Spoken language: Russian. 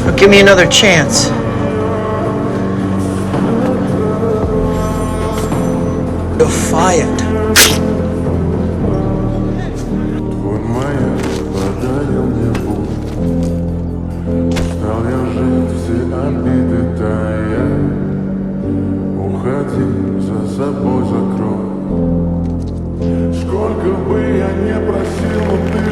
But give me another chance. You're fired. Он моя подарил мне путь. Стал я жить все обиды тая. Уходи, за собой закрой. Сколько бы я не просил, но ты